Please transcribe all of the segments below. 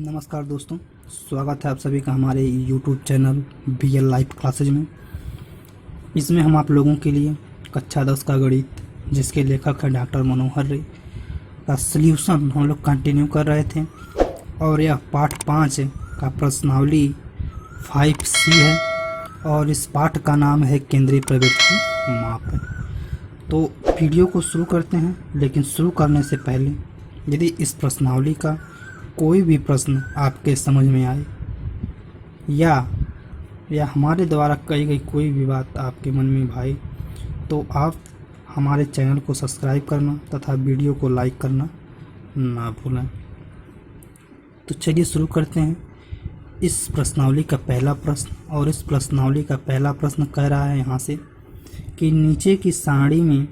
नमस्कार दोस्तों, स्वागत है आप सभी का हमारे YouTube channel BL life classes में। इसमें हम आप लोगों के लिए कक्षा 10 का गणित, जिसके लेखक हैं डॉक्टर मनोहर रे, का सल्यूशन हम लोग कंटिन्यू कर रहे थे। और यह पाठ 5 का प्रश्नावली 5C है और इस पाठ का नाम है केंद्रीय प्रवृत्ति माप। तो वीडियो को शुरू करते हैं, लेकिन शुरू करने से पहले यदि इस प्रश्नावली का कोई भी प्रश्न आपके समझ में आए या हमारे द्वारा कही गई कोई भी बात आपके मन में भाई, तो आप हमारे चैनल को सब्सक्राइब करना तथा वीडियो को लाइक करना ना भूलें। तो चलिए शुरू करते हैं इस प्रश्नावली का पहला प्रश्न। और इस प्रश्नावली का पहला प्रश्न कह रहा है यहाँ से कि नीचे की सारणी में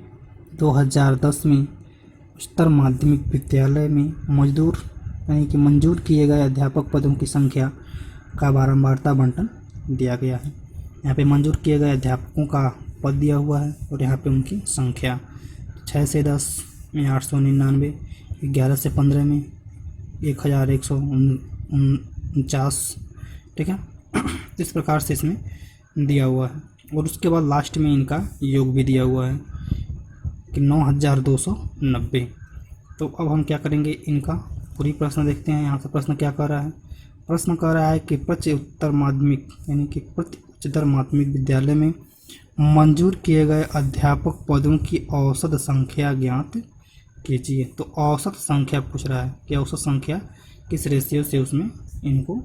2010 में उच्चतर माध्यमिक विद्यालय में मंजूर किए गए अध्यापक पदों की संख्या का बारंबारता बंटन दिया गया है। यहाँ पे मंजूर किए गए अध्यापकों का पद दिया हुआ है और यहाँ पे उनकी संख्या 6 से 10 में 899, 11 से 15 में 1149, ठीक है। इस प्रकार से इसमें दिया हुआ है। और उसके बाद लास्ट में इनका योग भी दिया हुआ है कि 9290। तो अब हम क्या करेंगे, इनका पूरी प्रश्न देखते हैं। यहाँ से प्रश्न क्या कर रहा है, प्रश्न कर रहा है कि प्रति उच्चतर माध्यमिक विद्यालय में मंजूर किए गए अध्यापक पदों की औसत संख्या ज्ञात कीजिए। तो औसत संख्या पूछ रहा है कि औसत संख्या किस रेशियो से उसमें इनको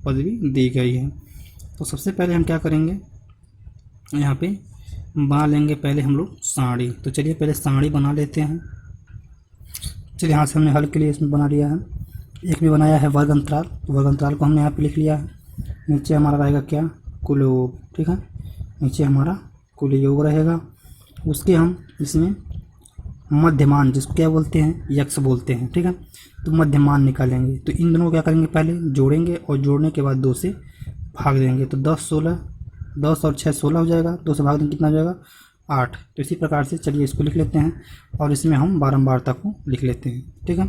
पदवी दी गई है। तो सबसे पहले हम क्या करेंगे, यहाँ पे बना लेंगे पहले हम लोग सारणी। तो चलिए पहले सारणी बना लेते हैं। चलिए यहाँ से हमने हल के लिए इसमें बना लिया है। एक में बनाया है वर्ग अंतराल, तो वर्ग अंतराल को हमने यहाँ पे लिख लिया है। नीचे हमारा रहेगा क्या, कुल योग, ठीक है। नीचे हमारा कुल योग रहेगा। उसके हम इसमें मध्यमान, जिसको क्या बोलते हैं, यक्ष बोलते हैं, ठीक है। तो मध्यमान निकालेंगे। तो इन दोनों को क्या करेंगे, पहले जोड़ेंगे और जोड़ने के बाद 2 से भाग देंगे। तो 10 और 6 16 हो जाएगा। 2 से भाग देंगे कितना हो जाएगा, 8। तो इसी प्रकार से चलिए इसको लिख लेते हैं और इसमें हम बारंबारता को लिख लेते हैं, ठीक है।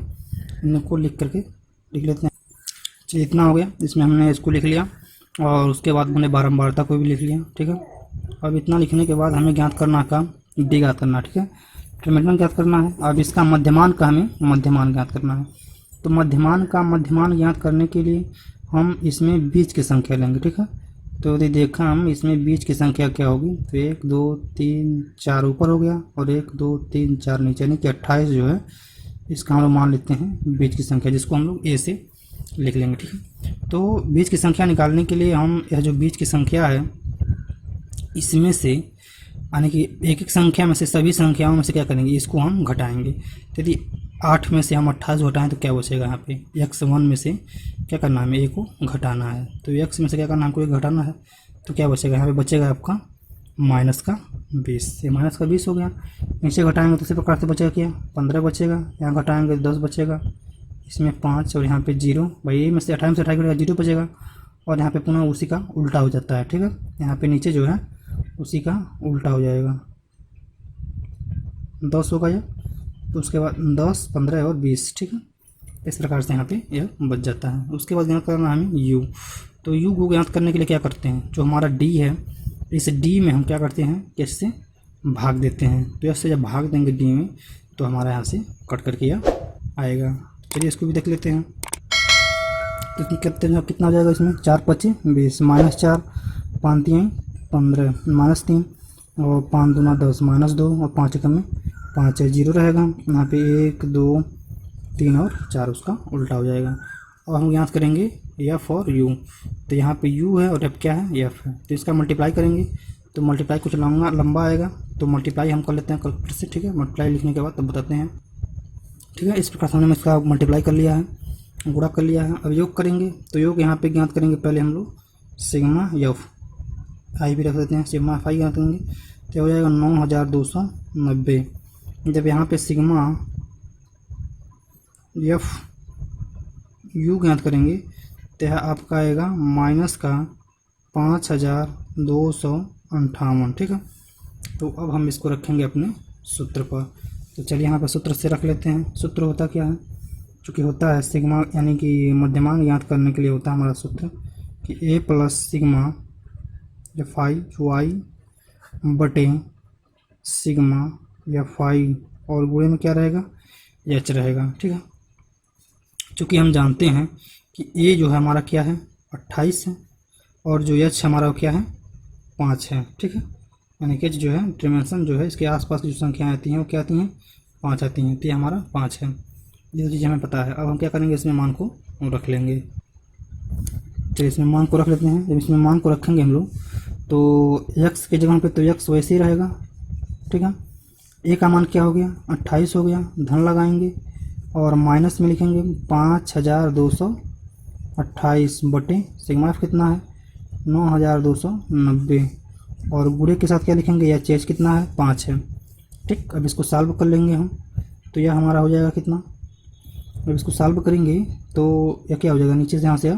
इनको लिख करके लिख लेते हैं। चलिए इतना हो गया, इसमें हमने इसको लिख लिया और उसके बाद हमने बारंबारता को भी लिख लिया, ठीक है। अब इतना लिखने के बाद हमें ज्ञात करना का डी ज्ञात करना, ठीक है। डिटरमिनेंट ज्ञात करना है। अब इसका मध्यमान का हमें मध्यमान ज्ञात करना है। तो मध्यमान का मध्यमान ज्ञात करने के लिए हम इसमें बीच की संख्या लेंगे, ठीक है। तो यदि देखा हम इसमें बीच की संख्या क्या होगी, तो 1 2 3 4 ऊपर हो गया और 1 2 3 4 नीचे, यानी कि 28 जो है इसका हम लोग मान लेते हैं बीच की संख्या, जिसको हम लोग ए से लिख लेंगे, ठीक है। तो बीच की संख्या निकालने के लिए हम यह जो बीच की संख्या है इसमें से, यानी कि एक एक संख्या में से सभी संख्याओं में से क्या करेंगे, इसको हम घटाएंगे। तो यदि 8 में से हम 28 घटाएं तो क्या बचेगा, यहाँ पे x1 में से क्या करना है, हमें a को घटाना है। तो x में से क्या करना है, हमको एक घटाना है। तो क्या बचेगा, यहाँ पे बचेगा आपका -20। ये -20 हो गया। नीचे घटाएंगे तो इसी प्रकार से बचेगा क्या, 15 बचेगा। यहाँ घटाएंगे तो 10 बचेगा। इसमें 5 और यहाँ पे 0, भाई ए में से 28 घटेगा 0 बचेगा। और यहाँ पे पुनः उसी का उल्टा हो जाता है, ठीक है। यहाँ पे नीचे जो है उसी का उल्टा हो जाएगा, 10 होगा ये। तो उसके बाद 10 15 और 20, ठीक है। इस प्रकार से यहाँ पे यह बच जाता है। उसके बाद ज्ञात करना हमें u। तो u को ज्ञात करने के लिए क्या करते हैं, जो हमारा d है, इस d में हम क्या करते हैं कि इससे भाग देते हैं। तो इससे जब भाग देंगे d में तो हमारा यहाँ से कट करके यह आएगा। चलिए इसको भी देख लेते हैं। तो कितना हो जाएगा इसमें, 4 5 20, -4 5 3 15, -3 और 5 दूना 10, -2 और 5 में 5 है, 0 रहेगा। यहाँ पे 1 2 3 और 4 उसका उल्टा हो जाएगा। और हम ज्ञात करेंगे f और u। तो यहाँ पे u है और f क्या है, f है। तो इसका मल्टीप्लाई करेंगे तो मल्टीप्लाई कुछ लंबा आएगा। तो मल्टीप्लाई हम कर लेते हैं कैलकुलेटर से, ठीक है। मल्टीप्लाई लिखने के बाद तब बताते हैं, ठीक है। इस प्रकार से हमने इसका मल्टीप्लाई कर लिया है, गुणा कर लिया है। अब योग करेंगे तो योग यहाँ पे ज्ञात करेंगे पहले हम लोग सिग्मा f आई भी रख देते हैं, सिग्मा f आई ज्ञात करेंगे तो हो जाएगा 9290। जब यहाँ पे सिग्मा f u ज्ञात करेंगे तो यह आपका आएगा -5258, ठीक है। तो अब हम इसको रखेंगे अपने सूत्र पर। तो चलिए यहाँ पर सूत्र से रख लेते हैं। सूत्र होता क्या है, चूँकि होता है सिग्मा यानी कि मध्यमान ज्ञात करने के लिए होता है हमारा सूत्र कि A plus sigma F I Y बटे सिग्मा एफ आई और गुणे में क्या रहेगा, एच रहेगा। ठीक है, चूँकि हम जानते हैं कि ए जो है हमारा क्या है 28 है और जो एच हमारा क्या है 5 है। ठीक है, यानी कि जो है डिमेंशन जो है इसके आसपास की जो संख्याएँ आती हैं वो क्या आती हैं 5 आती हैं, तो ये हमारा 5 है। ये तो चीज़ हमें पता है। अब हम क्या करेंगे, इसमें मान को रख लेंगे। चलिए इसमें मान को रख लेते हैं। जब इसमें मान को रखेंगे हम लोग तो x के जगह पे तो x वैसे ही रहेगा। ठीक है, a का मान क्या हो गया 28 हो गया, धन लगाएंगे और माइनस में लिखेंगे 5228 बटे सिग्मा एफ कितना है 9290 और गुणे के साथ क्या लिखेंगे, या एच कितना है 5 है। ठीक, अब इसको सॉल्व कर लेंगे हम, तो यह हमारा हो जाएगा कितना, अब इसको सॉल्व करेंगे तो यह क्या हो जाएगा, नीचे से यहाँ से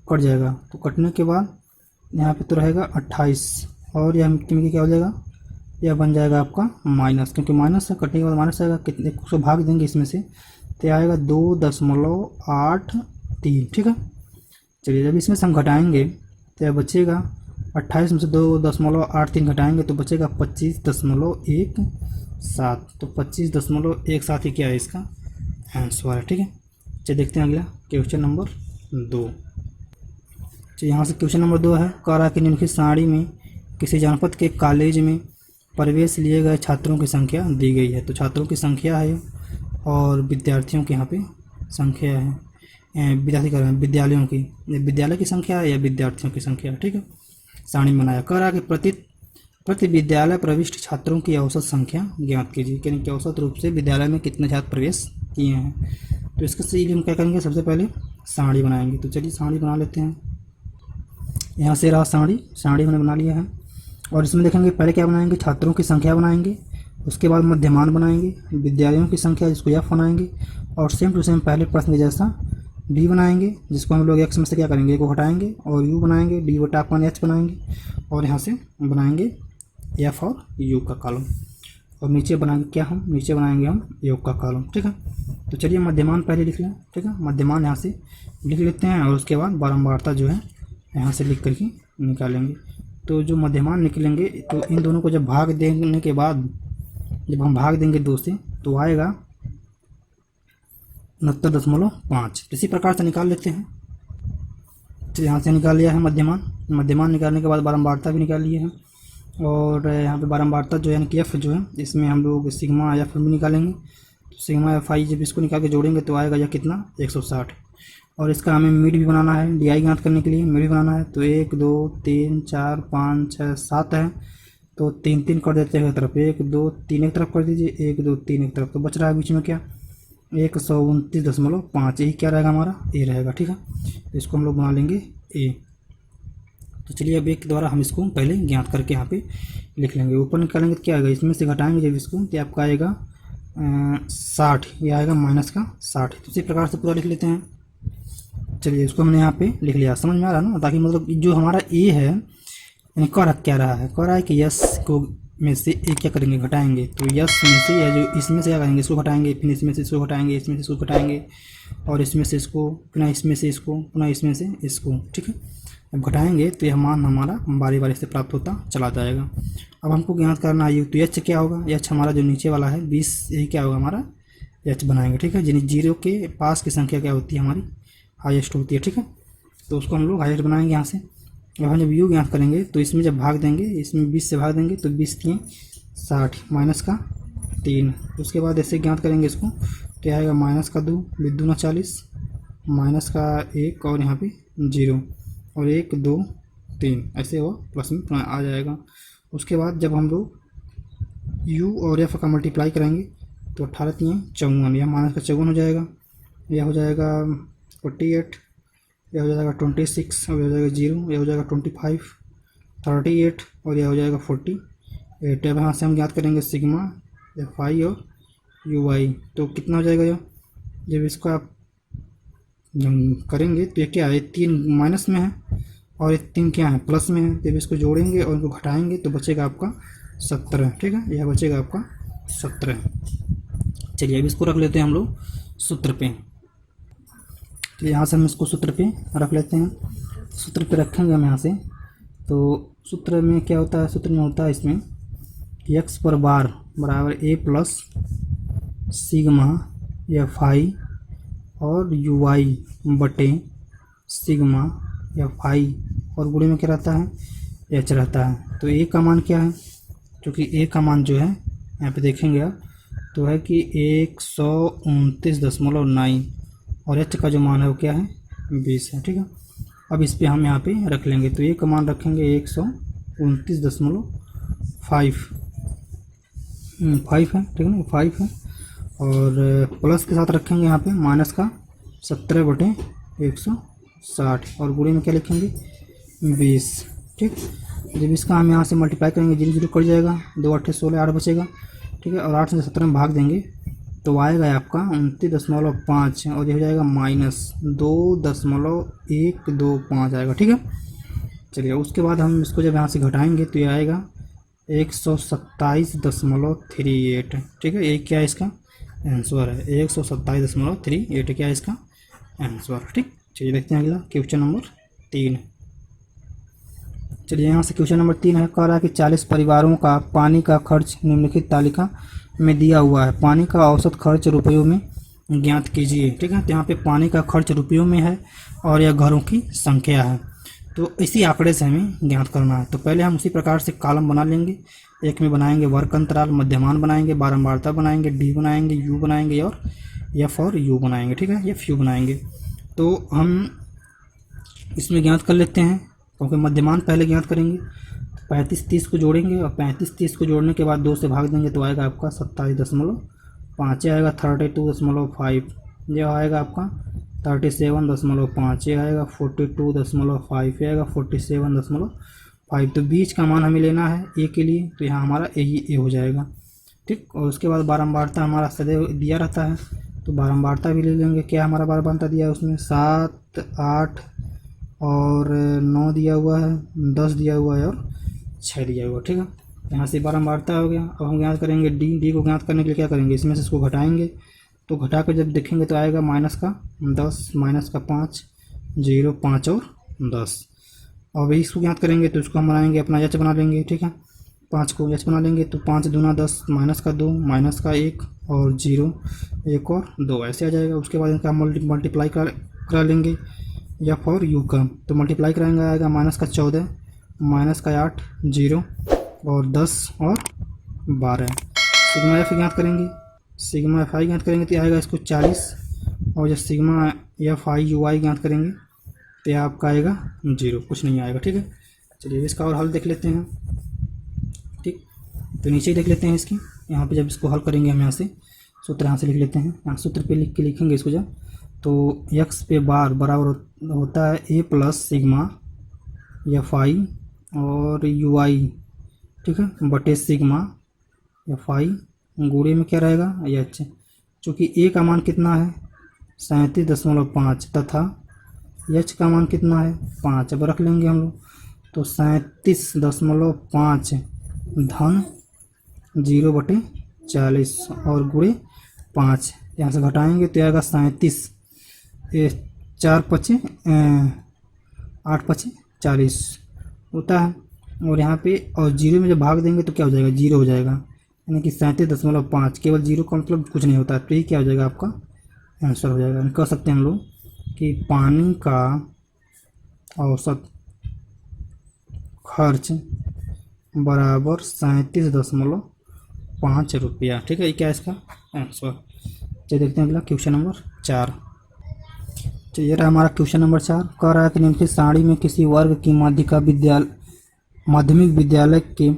कट जाएगा, तो कटने के बाद यहाँ पे तो रहेगा 28 और यह क्योंकि क्या हो जाएगा, यह बन जाएगा आपका माइनस, क्योंकि माइनस है, कटने के बाद माइनस आएगा, कितने को भाग देंगे इसमें से तो आएगा 2.83। ठीक है, चलिए जब इसमें से हम घटाएंगे तो यह बचेगा 28 में से 2.83 घटाएंगे तो बचेगा 25.17। तो 25.17 ही क्या है इसका आंसर है। ठीक है, चलिए देखते हैं अगला क्वेश्चन नंबर 2। चलिए यहाँ से क्वेश्चन नंबर 2 है, कह रहा है कि निम्नलिखित सारणी में किसी जनपद के कॉलेज में प्रवेश लिए गए छात्रों की संख्या दी गई है। तो छात्रों की संख्या है और विद्यार्थियों की यहाँ पे संख्या है, विद्यार्थी कर रहे हैं विद्यालयों की, विद्यालय की संख्या है या विद्यार्थियों की संख्या। ठीक है, सारणी बनाया, कह रहा है कि प्रति विद्यालय प्रविष्ट छात्रों की औसत संख्या ज्ञात कीजिए, यानी कि औसत रूप से विद्यालय में कितने छात्र प्रवेश किए हैं। तो इसके लिए हम क्या करेंगे, सबसे पहले सारणी बनाएंगे। तो चलिए सारणी बना लेते हैं। यहाँ से रहा सारणी हमने बना लिया है और इसमें देखेंगे पहले क्या बनाएंगे, छात्रों की संख्या बनाएंगे, उसके बाद मध्यमान बनाएंगे, विद्यालयों की संख्या जिसको एफ बनाएंगे और सेम टू सेम पहले प्रश्न जैसा डी बनाएंगे, जिसको हम लोग एक्स में से क्या करेंगे को हटाएंगे और यू बनाएंगे, डी बटा अपन एच बनाएंगे और यहाँ से बनाएंगे एफ और यू का कॉलम और नीचे बनाएंगे क्या, हम नीचे बनाएंगे हम योग का कॉलम। ठीक है, तो चलिए मध्यमान पहले लिख लें। ठीक है, मध्यमान यहाँ से लिख लेते हैं और उसके बाद बारंबारता जो है यहाँ से लिख करके निकालेंगे। तो जो मध्यमान निकलेंगे तो इन दोनों को जब भाग देने के बाद जब हम भाग देंगे 2 से तो आएगा 69.5। इसी प्रकार से निकाल लेते हैं। तो यहाँ से निकाल लिया है मध्यमान निकालने के बाद बारंबारता भी निकाल लिए हैं और यहाँ पे बारंबारता जो है यानी कि एफ जो है इसमें हम लोग सिग्मा एफ भी निकालेंगे। तो सिग्मा एफ आई जब इसको निकाल के जोड़ेंगे तो आएगा यह कितना 160 और इसका हमें मिड भी बनाना है, डी आई ज्ञात करने के लिए मिड भी बनाना है। तो 1 2 3 4 5 6 7 है, तो 3 3 कर देते हैं एक तरफ, 1 2 3 एक तरफ कर दीजिए, 1 2 3 एक तरफ, तो बच रहा है बीच में क्या 129.5, यही क्या रहेगा हमारा ए रहेगा। ठीक है, इसको हम लोग बना लेंगे ए। तो चलिए अब एक के द्वारा हम इसको पहले ज्ञात करके यहाँ पे लिख लेंगे। ऊपर निकालेंगे तो क्या आएगा, इसमें से घटाएंगे जब इसको तो आपका आएगा 60, ये आएगा माइनस का 60। तो इसी प्रकार से पूरा लिख लेते हैं। चलिए इसको हमने यहाँ पे लिख लिया, समझ में आ रहा है ना, ताकि मतलब जो हमारा ए है यानी क्या रहा है, कह रहा है कि यस को में से ए क्या करेंगे घटाएंगे। तो यस में से या जो इसमें से क्या करेंगे इसको घटाएंगे, फिर इसमें से इसको घटाएंगे, इसमें से इसको घटाएंगे और इसमें से इसको, पुनः इसमें से इसको, पुनः इसमें से इसको। ठीक है, अब घटाएंगे तो यह मान हमारा बारी बारी से प्राप्त होता चला जाएगा। अब हमको ज्ञात करना है तो एच क्या होगा, एच हमारा जो नीचे वाला है 20, यही क्या होगा हमारा एच बनाएंगे। ठीक है, यानी 0 के पास की संख्या क्या होती है हमारी हाईएस्ट होती है। ठीक है, तो उसको हम लोग हाईएस्ट बनाएंगे यहाँ से। अब हम जब यू ज्ञात करेंगे तो इसमें जब भाग देंगे, इसमें 20 से भाग देंगे तो 20 3 60 माइनस का 3, उसके बाद ऐसे ज्ञात करेंगे इसको तो आएगा माइनस का 2 विद्युना 40 माइनस का 1 और यहाँ पे 0 और 1 2 3 ऐसे वो प्लस में आ जाएगा। उसके बाद जब हम लोग यू और एफ का मल्टीप्लाई करेंगे तो 18 3 54, यह माइनस का 54 हो जाएगा, यह हो जाएगा 48, यह हो जाएगा 26 और यह हो जाएगा 0, यह हो जाएगा 25 38 और यह हो जाएगा 48। अब यहाँ से हम ज्ञात करेंगे सिग्मा एफ आई और यू आई, तो कितना हो जाएगा, जब इसको आप करेंगे तो ये क्या है 3 माइनस में है और 3 क्या है प्लस में है। जब इसको जोड़ेंगे और इनको घटाएंगे तो बचेगा आपका 17। ठीक है, यह बचेगा आपका 17। चलिए अब इसको रख लेते हैं हम लोग सूत्र पे। तो यहाँ से हम इसको सूत्र पे रख लेते हैं। सूत्र पे रखेंगे हम यहाँ से, तो सूत्र में क्या होता है, सूत्र में होता है इसमें कि एक्स पर बार बराबर ए प्लस सिग्मा एफ आई और यू आई बटे सिग्मा एफ आई और गुणे में क्या रहता है, एच रहता है। तो ए का मान क्या है, क्योंकि ए का मान जो है यहाँ पे देखेंगे आप तो है कि 129.9 और एच का जो मान है वो क्या है 20 है। ठीक है, अब इस पे हम यहाँ पे रख लेंगे, तो ए का मान रखेंगे 129.5 5 है, ठीक है ना, 5 है। और प्लस के साथ रखेंगे यहाँ पे माइनस का 70/160 और गुणे में क्या लिखेंगे 20। ठीक, जब इसका हम यहाँ से मल्टीप्लाई करेंगे 0 0 कट जाएगा, 2 8 16 8 बचेगा। ठीक है, और 8 से 17 में भाग देंगे तो आएगा आपका 29.5 और ये हो जाएगा -2.125 आएगा। ठीक है, चलिए उसके बाद हम इसको जब यहाँ से घटाएंगे तो ये आएगा 127.38। ठीक है, ये क्या है इसका आंसर है, 127.38 क्या है इसका आंसर। ठीक, चलिए देखते हैं अगला क्वेश्चन नंबर 3। चलिए यहाँ से क्वेश्चन नंबर 3 है, कह रहा है कि 40 परिवारों का पानी का खर्च निम्नलिखित तालिका में दिया हुआ है, पानी का औसत खर्च रुपयों में ज्ञात कीजिए। ठीक है, तो यहाँ पे पानी का खर्च रुपयों में है और यह घरों की संख्या है, तो इसी आंकड़े से हमें ज्ञात करना है। तो पहले हम उसी प्रकार से कॉलम बना लेंगे, एक में बनाएंगे वर्ग अंतराल, मध्यमान बनाएंगे, बारंबारता बनाएंगे, डी बनाएंगे, यू बनाएंगे और एफ और यू बनाएंगे। ठीक है, एफ यू बनाएंगे। तो हम इसमें ज्ञात कर लेते हैं, क्योंकि मध्यमान पहले ज्ञात करेंगे। 35 30 को जोड़ेंगे और 35 30 को जोड़ने के बाद 2 से भाग देंगे तो आएगा आपका 27.5, आएगा 32.5, ये आएगा आपका 37.5, ये आएगा 42.5, ये आएगा 47.5। तो बीच का मान हमें लेना है ए के लिए, तो यहाँ हमारा ए हो जाएगा। ठीक, और उसके बाद बारंबारता हमारा सदैव दिया रहता है, तो बारंबारता भी ले लेंगे। क्या हमारा बारंबारता दिया है उसमें 7 8 और 9 दिया हुआ है, 10 दिया हुआ है और 6 दिया हुआ है। ठीक है, यहाँ से बारंबारता हो गया। अब हम ज्ञात करेंगे डी। डी को ज्ञात करने के लिए क्या करेंगे, इसमें से इसको घटाएंगे, तो घटा कर जब देखेंगे तो आएगा माइनस का 10, माइनस का 5, 0 5 और 10। और इसको ज्ञात करेंगे तो इसको हम बनाएंगे अपना एच बना लेंगे। ठीक है, 5 को एच बना लेंगे, तो 5 दूना 10, माइनस का 2, माइनस का 1 और 0 1 और 2 ऐसे आ जाएगा। उसके बाद इनका मल्टीप्लाई करा लेंगे एफ और यू का, तो मल्टीप्लाई कराएंगे आएगा माइनस का 14, माइनस का 8, 0 और 10 और 12। सिग्मा एफ ज्ञात करेंगे, सिग्मा एफ आई ज्ञात करेंगे तो आएगा इसको 40, और जब सिग्मा एफ आई यू आई ज्ञात करेंगे तो आपका आएगा 0, कुछ नहीं आएगा। ठीक है, चलिए इसका और हल देख लेते हैं। ठीक, तो नीचे ही देख लेते हैं इसकी, यहाँ पे जब इसको हल करेंगे हम यहाँ से सूत्र यहाँ से लिख लेते हैं, यहाँ सूत्र पे लिख के लिखेंगे इसको जब, तो x पे बार बराबर होता है a plus sigma F I और यू आई, ठीक है, बटे सिग्मा एफ आई गुणे में क्या रहेगा एच। चूँकि a का मान कितना है 37.5 तथा h का मान कितना है 5, अब रख लेंगे हम लोग, तो 37.5 धन 0/40 और गुणे 5, यहाँ से घटाएंगे तो आएगा 37, 4 5 8 5 40 होता है। और यहाँ पे और 0 में जब भाग देंगे तो क्या हो जाएगा 0 हो जाएगा, यानी कि 37.5, केवल 0 का मतलब कुछ नहीं होता है, तो ये क्या हो जाएगा आपका आंसर हो जाएगा। कह सकते हैं हम लोग कि पानी का औसत खर्च बराबर 37.5 रुपया। ठीक है, ये क्या है इसका आंसर। चलिए देखते हैं अगला क्वेश्चन नंबर 4। तो ये रहा हमारा क्वेश्चन नंबर 4, कह रहा है कि निम्नलिखित सारणी में किसी वर्ग की माध्यमिक विद्यालय के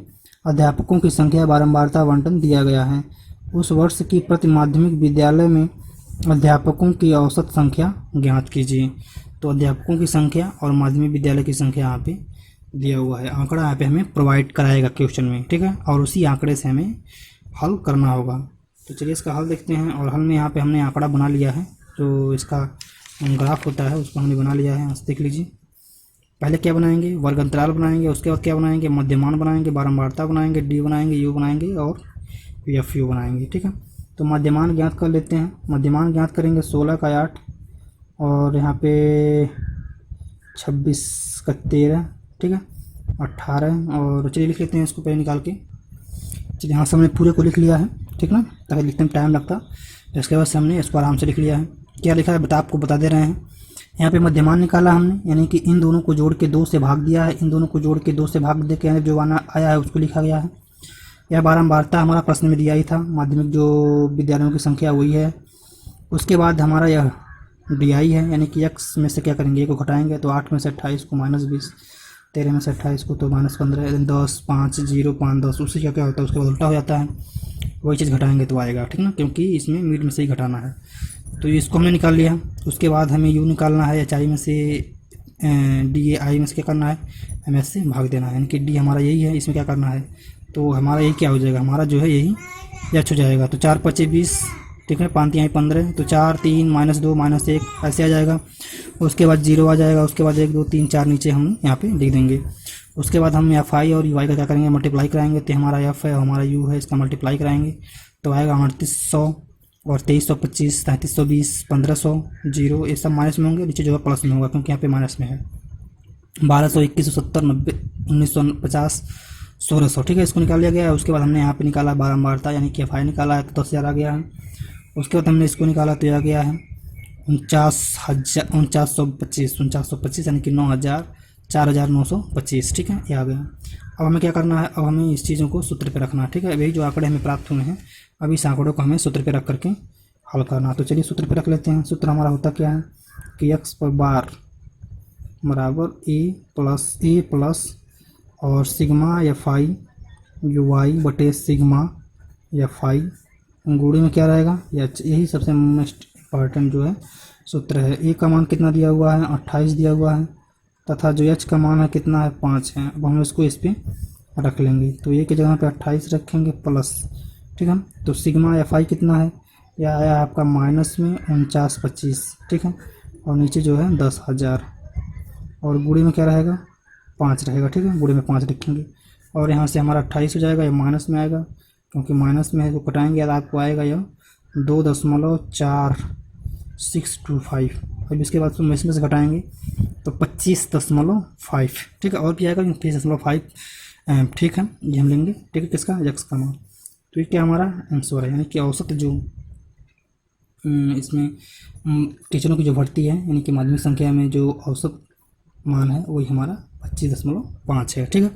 अध्यापकों की संख्या बारंबारता आवंटन दिया गया है। उस वर्ष की प्रति माध्यमिक विद्यालय में अध्यापकों की औसत संख्या ज्ञात कीजिए। तो अध्यापकों की संख्या और माध्यमिक विद्यालय की संख्या यहाँ पे दिया हुआ है, आंकड़ा यहाँ पे हमें प्रोवाइड कराएगा क्वेश्चन में। ठीक है, और उसी आंकड़े से हमें हल करना होगा। तो चलिए इसका हल देखते हैं, और हल में यहाँ पे हमने आंकड़ा बना लिया है, जो इसका ग्राफ होता है उसको हमने बना लिया है, यहाँ से देख लीजिए। पहले क्या बनाएंगे, वर्ग अंतराल बनाएंगे, उसके बाद क्या बनाएंगे, मध्यमान बनाएंगे, बारंबारता बनाएंगे, डी बनाएंगे, यू बनाएंगे और एफ यू बनाएंगे। ठीक है, तो मध्यमान ज्ञात कर लेते हैं। मध्यमान ज्ञात करेंगे 16 का 8 और यहाँ पे 26 का 13, ठीक है, 18, और चलिए लिख लेते हैं इसको पहले निकाल के। चलिए यहाँ से हमने पूरे को लिख लिया है, ठीक ना, ताकि लिखने में टाइम लगता। इसके बाद से हमने इसको आराम से लिख लिया है। क्या लिखा है आपको बता दे रहे हैं। यहाँ पे मध्यमान निकाला हमने, यानी कि इन दोनों को जोड़ के 2 से भाग दिया है, इन दोनों को जोड़ के 2 से भाग दे के जो आना आया है उसको लिखा गया है। यह बारंबारता हमारा प्रश्न में दिया ही था, माध्यमिक जो विद्यालयों की संख्या वही है। उसके बाद हमारा यह डी आई है, यानी कि एक्स में से क्या करेंगे, को घटाएंगे तो 8 में से 28 को -20, 13 में से 28 को तो -15, 10, 5, 0, 5, 10, उससे क्या क्या होता है उसके बाद उल्टा हो जाता है, वही चीज़ घटाएंगे तो आएगा, ठीक ना, क्योंकि इसमें मीड में से ही घटाना है। तो इसको हमने निकाल लिया। उसके बाद हमें यू निकालना है, एच आई में से डी ए आई में से क्या करना है, एम एस से भाग देना है, यानी कि डी हमारा यही है, इसमें क्या करना है, तो हमारा यही क्या हो जाएगा, हमारा जो है यही एच हो जाएगा। तो 4 × 5 = 20, ठीक है, 5 × 3 = 15, तो 4, 3, -2, -1 ऐसे आ जाएगा। उसके बाद 0 आ जाएगा, उसके बाद 1, 2, 3, 4 नीचे हम यहाँ पे लिख देंगे। उसके बाद हम एफ आई और यू आई का क्या करेंगे, मल्टीप्लाई कराएंगे। तो हमारा एफ है, हमारा यू है, इसका मल्टीप्लाई कराएंगे तो आएगा 3800 और 2325, 3320, 1500, 0 ये सब माइनस में होंगे, नीचे जो है प्लस में होगा क्योंकि यहाँ पे माइनस में है। 1200, 2170, 90, 1950, 1600, ठीक है, इसको निकाल लिया गया है। उसके बाद हमने यहाँ पे निकाला बारंबारता, यानी कि एफ आई निकाला है तो 10,000 आ गया है। उसके बाद हमने इसको निकाला तो यह आ गया है 49,925, यानी कि 9,000, 4,925, ठीक है, ये आ गया। अब हमें क्या करना है, अब हमें इस चीज़ों को सूत्र पे रखना है, ठीक है। अभी जो आंकड़े हमें प्राप्त हुए हैं, अभी इस आंकड़ों को हमें सूत्र पे रख करके हल करना। तो चलिए सूत्र पे रख लेते हैं। सूत्र हमारा होता क्या है कि x पर बार बराबर ए प्लस और सिग्मा एफ आई यू आई बटे सिग्मा एफ आई गुणे में क्या रहेगा, यही सबसे मोस्ट इम्पॉर्टेंट जो है सूत्र है। ए का मान कितना दिया हुआ है, 28 दिया हुआ है, तथा जो एच का मान है कितना है, 5 है। अब हम इसको इस पर रख लेंगे, तो ए की जगह पे 28 रखेंगे प्लस, ठीक है। तो सिग्मा एफ आई कितना है, यह आया आपका माइनस में 4925, ठीक है, और नीचे जो है 10,000 और गुणे में क्या रहेगा, 5 रहेगा, ठीक है, गुणे में 5 लिखेंगे। और यहाँ से हमारा 28 हो जाएगा, ये माइनस में आएगा क्योंकि माइनस में है, तो कटाएंगे यार आपको आएगा यह 2.4625। अब इसके बाद हम इसमें से घटाएंगे तो 25.5, ठीक है, और भी आएगा 25.5, ठीक है, ये हम लेंगे, ठीक है, किसका, एक्स का मान। तो ये क्या हमारा आंसर है, यानी कि औसत जो इसमें टीचरों की जो भर्ती है, यानी कि माध्यमिक संख्या में जो औसत मान है वही हमारा 25.5 है, ठीक है।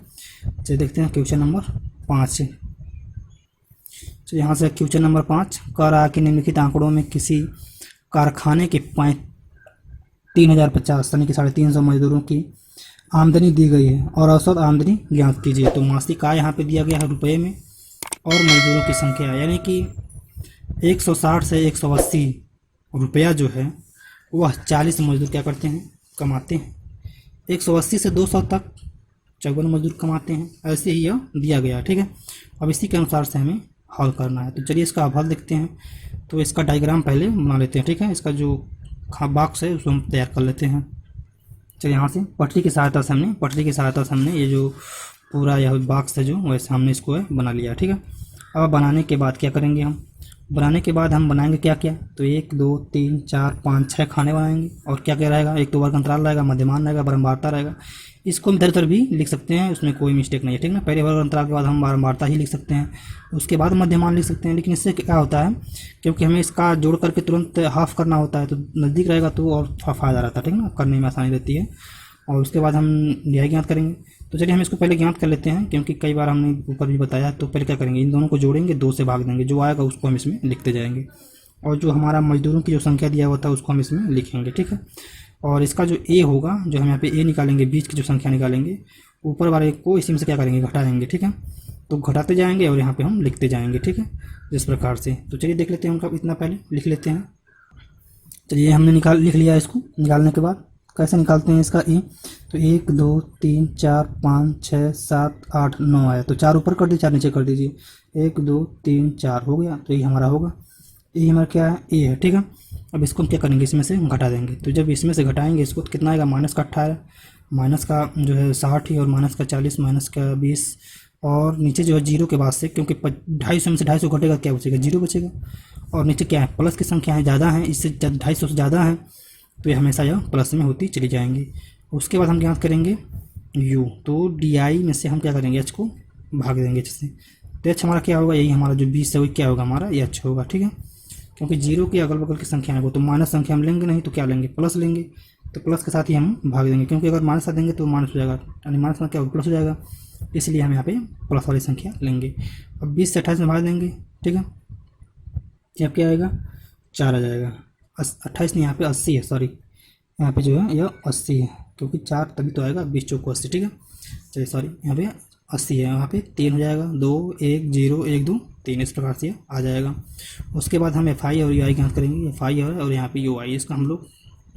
चलिए देखते हैं क्वेश्चन नंबर 5। तो यहाँ से क्वेश्चन नंबर 5 कह रहा है कि निम्नलिखित आंकड़ों में किसी कारखाने के 3,050 यानी कि 350 मजदूरों की आमदनी दी गई है और औसत आमदनी ज्ञात कीजिए। तो मासिक आय यहाँ पे दिया गया है रुपए में और मजदूरों की संख्या, यानी कि 160 से 180 रुपया जो है वह 40 मजदूर क्या करते हैं, कमाते हैं। 180 से 200 तक 54 मजदूर कमाते हैं, ऐसे ही यह दिया गया, ठीक है। अब इसी के अनुसार से हमें हल करना है। तो चलिए इसका अब हल देखते हैं। तो इसका डायग्राम पहले बना लेते हैं, ठीक है, इसका जो बॉक्स है उसको हम तैयार कर लेते हैं। चलिए यहाँ से पटरी की सहायता से हमने ये जो पूरा यह बॉक्स है जो वैसे हमने इसको बना लिया, ठीक है। अब बनाने के बाद क्या करेंगे, हम बनाने के बाद हम बनाएंगे क्या क्या, तो 1, 2, 3, 4, 5, 6 खाने बनाएंगे। और क्या क्या रहेगा, एक तो वर्ग अंतराल रहेगा, मध्यमान रहेगा, बारंबारता रहेगा। इसको हम इधर उधर भी लिख सकते हैं, उसमें कोई मिस्टेक नहीं है, ठीक ना। पहले वर्ग अंतराल के बाद हम बारंबारता ही लिख सकते हैं, उसके बाद मध्यमान लिख सकते हैं। लेकिन इससे क्या होता है, क्योंकि हमें इसका जोड़ करके तुरंत हाफ करना होता है, तो नज़दीक रहेगा तो और फ़ायदा रहता है, ठीक ना, करने में आसानी रहती है। और उसके बाद हम न्याय ज्ञात करेंगे। तो चलिए हम इसको पहले ज्ञात कर लेते हैं, क्योंकि कई बार हमने ऊपर भी बताया। तो पहले क्या करेंगे, इन दोनों को जोड़ेंगे, 2 से भाग देंगे, जो आएगा उसको हम इसमें लिखते जाएंगे। और जो हमारा मजदूरों की जो संख्या दिया हुआ था उसको हम इसमें लिखेंगे, ठीक है। और इसका जो ए होगा, जो हम यहाँ पे ए निकालेंगे, बीच की जो संख्या निकालेंगे, ऊपर वाले को इसी में से क्या करेंगे, घटा देंगे, ठीक है। तो घटाते जाएंगे और यहाँ पे हम लिखते जाएंगे, ठीक है, जिस प्रकार से। तो चलिए देख लेते हैं, उनका इतना पहले लिख लेते हैं। चलिए हमने लिख लिया इसको। निकालने के बाद कैसे निकालते हैं इसका ए, तो 1, 2, 3, 4, 5, 6, 7, 8, 9 आया, तो 4 ऊपर कर दीजिए, 4 नीचे कर दीजिए। 1, 2, 3, 4 हो गया, तो ये हमारा होगा, ये हमारा क्या है, ए है, ठीक है। अब इसको हम क्या करेंगे, इसमें से घटा देंगे। तो जब इसमें से घटाएंगे इसको तो कितना आएगा, माइनस का 18, माइनस का जो है 60 और माइनस का 40, माइनस का 20, और नीचे जो है 0 के बाद से, क्योंकि 250 में से 250 घटेगा, क्या बचेगा, 0 बचेगा। और नीचे क्या है, प्लस की संख्या है, ज़्यादा है, इससे 250 से ज़्यादा है, तो ये हमेशा यह प्लस में होती चली जाएंगी। उसके बाद हम ज्ञात करेंगे u, तो डी में से हम क्या करेंगे, h को भाग देंगे h से, तो h हमारा क्या होगा, यही हमारा जो 20 है वही क्या होगा हमारा, ये h होगा। ठीक है, क्योंकि जीरो के अगल बगल की संख्या है तो माइनस संख्या हम लेंगे नहीं, तो क्या लेंगे, प्लस लेंगे। तो प्लस के साथ ही हम भाग देंगे, क्योंकि अगर माइनस देंगे तो माइनस हो जाएगा, यानी माइनस में क्या होगा, प्लस हो जाएगा, इसलिए हम यहाँ पे प्लस वाली संख्या लेंगे। अब 20 से 28 में भाग देंगे। ठीक है, जब क्या आएगा, 4 आ जाएगा। 28 नहीं, यहाँ पे 80 है, सॉरी, यहाँ पे जो है यह 80 है, क्योंकि 4 तभी तो आएगा, 20 चौको 80। ठीक है, चलिए सॉरी, यहाँ पे 80 है, यहाँ पे 3 हो जाएगा, 2 1 0 1 2 3, इस प्रकार से आ जाएगा। उसके बाद हम FI और UI ज्ञात करेंगे, FI और यहाँ पे UI, इसका हम लोग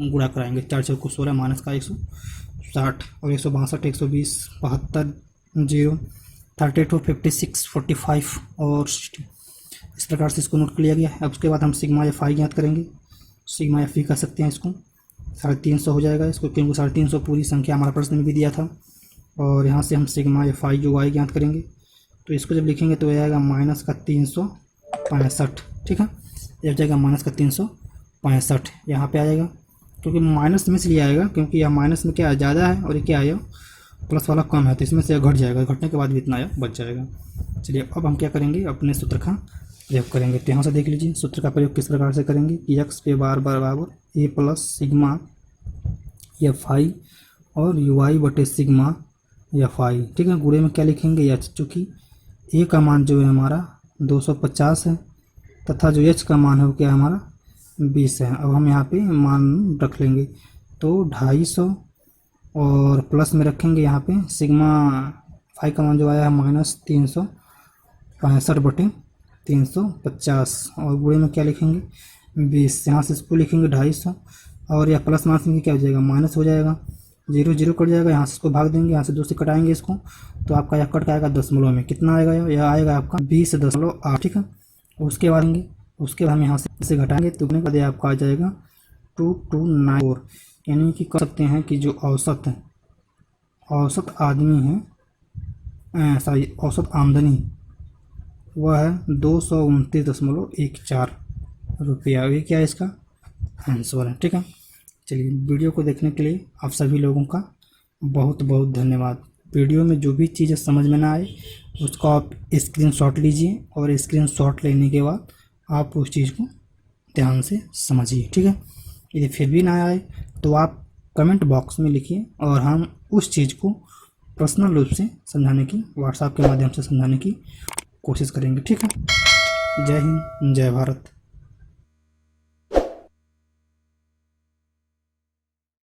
गुणा कराएंगे। 4 चौको 16 माइनस का 160 और 162 120 72 0 32 56 45 और 60, इस प्रकार से इसको नोट कर लिया गया है। अब उसके बाद हम सिग्मा FI ज्ञात करेंगे, सिग्मा FI कर सकते हैं इसको, 350 हो जाएगा इसको, क्योंकि 350 पूरी संख्या हमारा प्रश्न में भी दिया था। और यहाँ से हम सिग्मा FI UI ज्ञात करेंगे, तो इसको जब लिखेंगे तो यह आएगा माइनस का 365। ठीक है, यह जाएगा माइनस का 365, यहाँ पे आ जाएगा, क्योंकि माइनस में इसलिए आएगा क्योंकि यह माइनस में क्या ज़्यादा है और ये क्या आया, प्लस वाला कम है, तो इसमें से यह घट जाएगा, घटने के बाद भी इतना आया बच जाएगा। चलिए अब हम क्या करेंगे, अपने सूत्र का प्रयोग करेंगे। तो यहाँ से देख लीजिए सूत्र का प्रयोग किस प्रकार से करेंगे कि x पे बार बराबर a प्लस सिग्मा FI और UI बटे सिग्मा FI। ठीक है, गुणे में क्या लिखेंगे, h, चूँकि a का मान जो है हमारा 250 है तथा जो h का मान है वो क्या है हमारा 20 है। अब हम यहाँ पे मान रख लेंगे, तो 250 और प्लस में रखेंगे यहाँ पे सिग्मा फाई का मान जो आया है माइनस 365 बटे 350 और गुणे में क्या लिखेंगे 20, यहाँ से इसको लिखेंगे 250 और यह प्लस माइनस में क्या हो जाएगा, माइनस हो जाएगा, 0 0 कट जाएगा, यहाँ से इसको भाग देंगे, यहाँ से 2 से कटाएंगे इसको, तो आपका यह कट आएगा दशमलव में, कितना आएगा, यह आएगा आपका 20.8। ठीक है, उसके बाद हम यहाँ से इसे घटाएंगे तो बाद आपका आ जाएगा 2294, यानी कि कह सकते हैं कि जो औसत आदमी है, औसत आमदनी वह है 229.14 रुपया। ये क्या है, इसका आंसर है। ठीक है, चलिए वीडियो को देखने के लिए आप सभी लोगों का बहुत बहुत धन्यवाद। वीडियो में जो भी चीज़ें समझ में ना आए उसको आप स्क्रीनशॉट लीजिए और स्क्रीनशॉट लेने के बाद आप उस चीज़ को ध्यान से समझिए। ठीक है, यदि फिर भी ना आए तो आप कमेंट बॉक्स में लिखिए और हम उस चीज़ को पर्सनल रूप से समझाने की, व्हाट्सएप के माध्यम से समझाने की कोशिश करेंगे। ठीक है, जय हिंद, जय भारत।